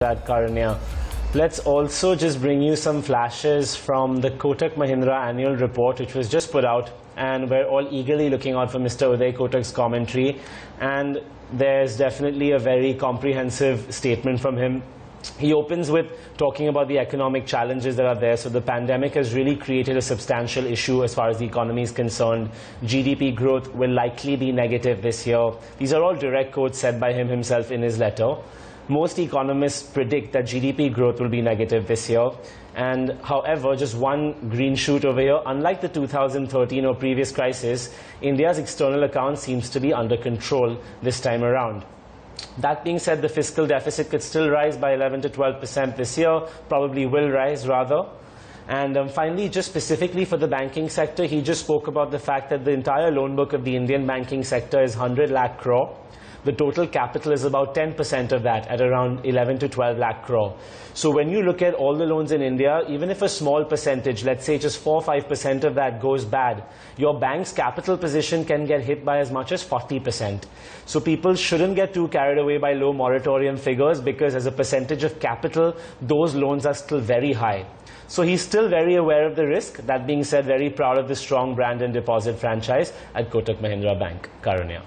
That Karanya. Let's also just bring you some flashes from the Kotak Mahindra annual report, which was just put out, and we're all eagerly looking out for Mr. Uday Kotak's commentary. And there's definitely a very comprehensive statement from him. He opens with talking about the economic challenges that are there. So the pandemic has really created a substantial issue as far as the economy is concerned. GDP growth will likely be negative this year. These are all direct quotes said by him himself in his letter. Most economists predict that GDP growth will be negative this year. And however, just one green shoot over here, unlike the 2013 or previous crisis, India's external account seems to be under control this time around. That being said, the fiscal deficit could still rise by 11 to 12% this year, probably will rise rather. And finally, just specifically for the banking sector, he just spoke about the fact that the entire loan book of the Indian banking sector is 100 lakh crore. The total capital is about 10% of that, at around 11 to 12 lakh crore. So when you look at all the loans in India, even if a small percentage, let's say just 4 or 5% of that goes bad, your bank's capital position can get hit by as much as 40%. So people shouldn't get too carried away by low moratorium figures, because as a percentage of capital, those loans are still very high. So he's still very aware of the risk. That being said, very proud of the strong brand and deposit franchise at Kotak Mahindra Bank. Karanya.